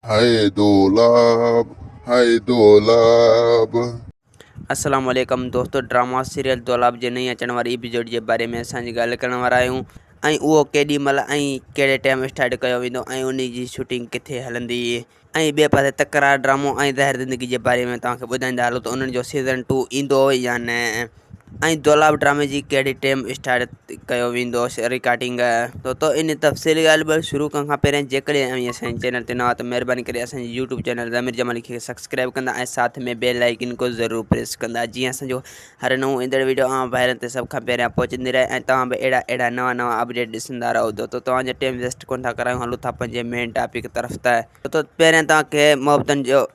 हाय दोलाब, हाय दोलाब। अस्सलाम वालेकुम दोस्तों, ड्रामा सीरियल दोलाब जे नई अचण वारी एपिसोड के बारे में असांजी ॻाल्हि करण वारा आहियूं। ऐं उहो केॾी महिल ऐं कहिड़े टाइम स्टार्ट कयो वेंदो ऐं उन जी शूटिंग किथे हलंदी। ऐं ॿिए पासे तकरार ड्रामो ऐं ज़हर ज़िंदगी जे बारे में तव्हांखे ॿुधाईंदा हलो त उन्हनि जो सीज़न 2 ईंदो या न। ऐं दोलाब ड्रामे जी कहिड़ी टाइम स्टार्ट कयो वेंदो रिकॉर्डिंग। तो इन तफ़सीली ॻाल्हि शुरू करण खां पहिरियों जेकॾहिं असांजे चैनल ते नवां त महिरबानी करे असांजे यूट्यूब चैनल ज़मीर जमाली खे सब्सक्राइब कंदा ऐं साथ में बेल आइकन को ज़रूरु प्रेस कंदा, जीअं असांजो हर नओं ईंदड़ वीडियो भाइरनि ते सभ खां पहिरियां पहुचंदी रहे ऐं तव्हां बि अहिड़ा नवां अपडेट ॾिसंदा रहो। तो तव्हांजो टाइम वेस्ट कोन था करायूं, हलूं था पंहिंजे मेन टॉपिक तरफ़। त पहिरियां तव्हांखे मोहब्बतनि जो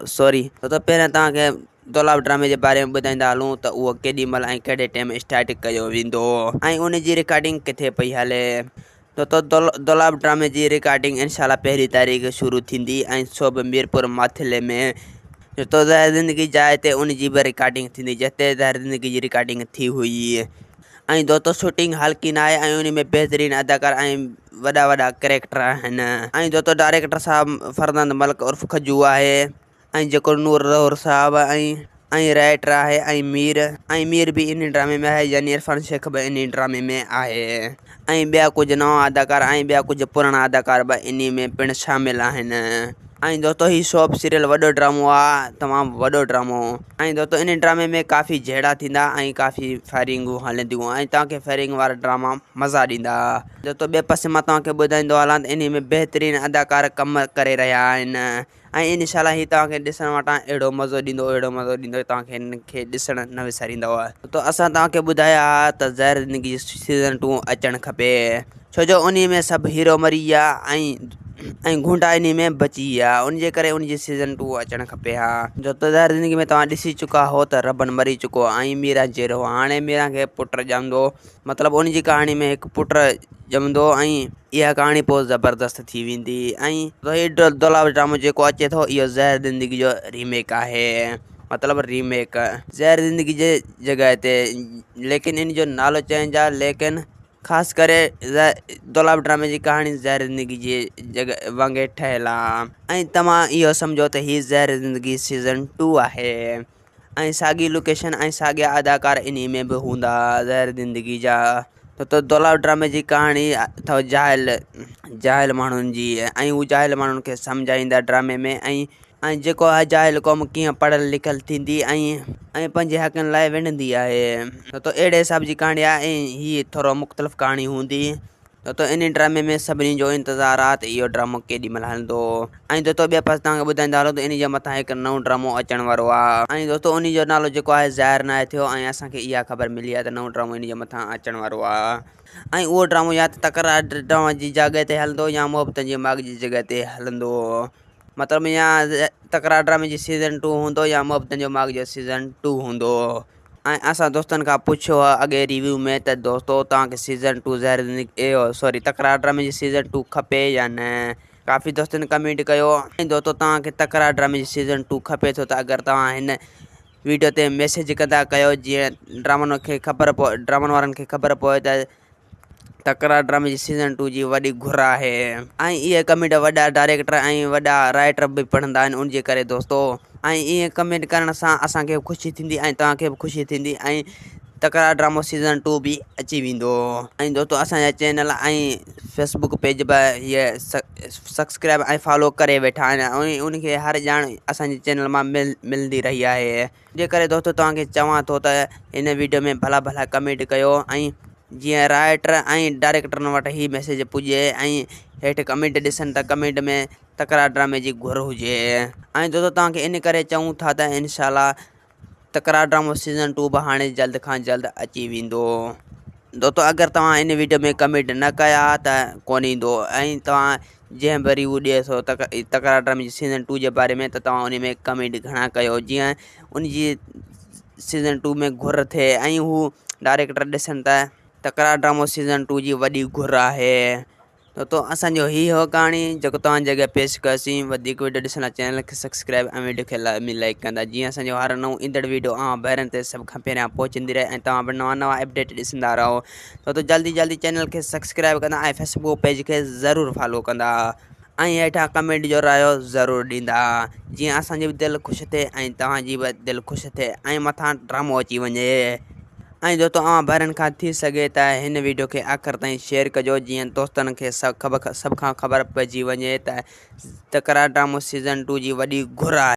पहिरियां तव्हांखे दोलाब ड्रामे जे बारे में ॿुधाईंदा हलूं त उहो केॾी महिल ऐं कहिड़े टाइम स्टार्ट कयो वेंदो ऐं उन जी रिकॉर्डिंग किथे पई हले। दोलाब ड्रामे जी रिकॉर्डिंग इंशाल्लाह 1 तारीख़ शुरू थींदी ऐं सोभ मीरपुर माथिले में तो ज़हर ज़िंदगी जाइ ते उन जी बि रिकॉर्डिंग थींदी, जिते ज़हर ज़िंदगी जी रिकॉर्डिंग थी हुई। ऐं दोस्तों शूटिंग हल्की न आहे ऐं उन में बहितरीन अदाकार ऐं वॾा वॾा कैरेक्टर आहिनि। ऐं दोस्तों डायरेक्टर साहब फरनांद मलिक उर्फ खजू आहे ऐं जेको नूर रहोर साहब ऐं राइटर आहे ऐं मीर भी इन ड्रामे में आहे, यानी इरफान शेख भी इन ड्रामे में आहे। ऐं ॿिया कुझु नवां अदाकार ऐं ॿिया कुझु पुराणा अदाकार भी इन में पिणु शामिल आहिनि। ऐं दोस्तों ही सोप सीरियल वॾो ड्रामो आहे, तमामु वॾो ड्रामो। ऐं दोस्तों इन ड्रामे में काफ़ी जहिड़ा थींदा ऐं काफ़ी फायरिंगूं हलंदियूं ऐं तव्हांखे फायरिंग वारा ड्रामा मज़ा ॾींदा। दोस्तों ॿिए पासे मां तव्हांखे ॿुधाईंदो हलां त इन में बहितरीन अदाकार कमु करे रहिया आहिनि ऐं इंशाल्लाह ही तव्हांखे ॾिसण वटां अहिड़ो मज़ो ॾींदो तव्हांखे हिन खे ॾिसणु न विसारींदव। तो असां तव्हांखे ॿुधाया त ज़हर ज़िंदगी सीज़न 2 अचणु खपे, छो जो उन में सभु हीरो मरी विया ऐं गुंडा इन में बची विया, उन जे करे उन जी सीज़न 2 अचणु खपे। हा, जो त ज़हर ज़िंदगी में तव्हां ॾिसी चुका हो त रबन मरी चुको ऐं मीरा जहिड़ो, हाणे मीरा खे पुटु ॼमंदो, मतिलबु उन जी कहाणी में हिकु पुटु ॼमंदो ऐं इहा कहाणी पोइ ज़बरदस्त थी वेंदी। ऐं दोलाब ड्रामो जेको अचे थो इहो ज़हर ज़िंदगी जो रीमेक आहे, मतिलबु रीमेक ज़हर ज़िंदगी जे जॻह ते, लेकिन इन जो नालो चेंज आहे। लेकिन ख़ासि करे दोलाब ड्रामे जी कहाणी ज़हर ज़िंदगी जी जॻह वांगुरु ठहियलु आहे ऐं तव्हां इहो सम्झो त हीअ ज़हर ज़िंदगी सीज़न 2 आहे ऐं साॻी लोकेशन ऐं साॻिया अदाकार इन में बि हूंदा ज़हर ज़िंदगी जा। तो दोलाब ड्रामे जी कहाणी अथव जाहिल माण्हुनि जी ऐं हू जाहिल माण्हुनि खे सम्झाईंदा ड्रामे में ऐं जेको आहे जाहिल क़ौम कीअं पढ़ियल लिखियल थींदी ऐं पंहिंजे हक़नि लाइ विढ़ंदी आहे। तो अहिड़े हिसाब जी कहाणी आहे ऐं हीअ थोरो मुख़्तलिफ़ कहाणी हूंदी। तो इन ड्रामे में सभिनी जो इंतज़ारु आहे त इहो ड्रामो केॾी महिल हलंदो। ऐं दोस्तों ॿिए पासे तव्हांखे ॿुधाईंदा हलो त इन जे मथां हिकु नओं ड्रामो अचण वारो आहे ऐं दोस्तों उन जो नालो जेको आहे ज़ाहिर न आहे थियो ऐं असांखे इहा ख़बर मिली आहे त नओं ड्रामो इन जे मथां अचण वारो आहे ऐं उहो ड्रामो या त तकरार ड्रामा जी जॻह ते हलंदो या मोहब्बतनि जी माग जी जॻह ते हलंदो, मतिलबु या तकरार ड्रामे जी सीज़न 2 हूंदो या मोहब्बतनि जो माग जो सीज़न 2 हूंदो। ऐं असां दोस्तनि खां पुछियो आहे अॻे रिव्यू में त दोस्तो तव्हांखे सीज़न 2 तकरार ड्रामे जी सीज़न 2 खपे या न। काफ़ी दोस्तनि कमेंट कयो ऐं दोस्तो तव्हांखे तकरार ड्रामे जी सीज़न 2 खपे थो त अगरि तव्हां हिन वीडियो ते मैसेज कंदा कयो, जीअं ड्रामनि वारनि खे ख़बर पए त तकरार ड्रामे जी सीज़न 2 जी वॾी घुर आहे। ऐं इहे कमेंट वॾा डायरेक्टर ऐं वॾा राइटर बि पढ़ंदा आहिनि, उन जे करे दोस्तो ऐं इहे कमेंट करण सां असांखे बि ख़ुशी थींदी ऐं तव्हांखे बि ख़ुशी थींदी ऐं तकरार ड्रामो सीज़न 2 बि अची वेंदो। ऐं दोस्तो असांजा चैनल ऐं फेसबुक पेज बि हीअ सब्सक्राइब ऐं फॉलो करे वेठा आहिनि ऐं उनखे हर ॼाण असांजे चैनल मां मिलंदी रही आहे। जे करे दोस्तो तव्हांखे चवां थो त हिन वीडियो में भला भला कमेंट कयो ऐं जीअं राइटर ऐं डायरेक्टरनि वटि ही मैसेज पुॼे ऐं हेठि कमेंट ॾिसनि त कमेंट में तकरार ड्रामे जी घुर हुजे। ऐं दोस्तो तव्हांखे इन करे चऊं था त इंशाल्लाह तकरार ड्रामो सीज़न 2 बि हाणे जल्द खां जल्द अची वेंदो। दोस्तो अगरि तव्हां इन वीडियो में कमेंट न कया त कोन ईंदो ऐं तव्हां जंहिं बि रिव्यू ॾिए थो तकरार ड्रामे जी सीज़न 2 जे बारे में त तव्हां उन में कमेंट घणा कयो, जीअं उन जी सीज़न 2 में घुर थिए ऐं हू डायरेक्टर ॾिसनि त तकरार ड्रामो सीज़न 2 जी वॾी घुर आहे। तो असांजो हीअ हो कहाणी जेको तव्हांजे अॻियां पेश कयोसीं। वधीक वीडियो ॾिसण लाइ चैनल खे सब्सक्राइब ऐं वीडियो खे लाइक कंदा, जीअं असांजो हर नओं ईंदड़ वीडियो ॿाहिरनि ते सभ खां पहिरियां पहुचंदी रहे ऐं तव्हां बि नवां अपडेट ॾिसंदा रहो। तो जल्दी चैनल खे सब्सक्राइब कंदा ऐं फेसबुक पेज खे ज़रूरु फॉलो कंदा। ऐं हेठां कमेंट जो रायो ज़रूरु ॾींदा जीअं असांजी बि दिलि ख़ुशि थिए ऐं तव्हांजी बि दिलि ख़ुशि थिए ऐं मथां ड्रामो अची वञे। ऐं दोस्तो ॿारनि खां थी सघे त हिन वीडियो खे आख़िर ताईं शेयर कजो जीअं दोस्तनि खे सभु खां ख़बर पइजी वञे त तकरार ड्रामो सीज़न 2 जी वॾी घुर आहे।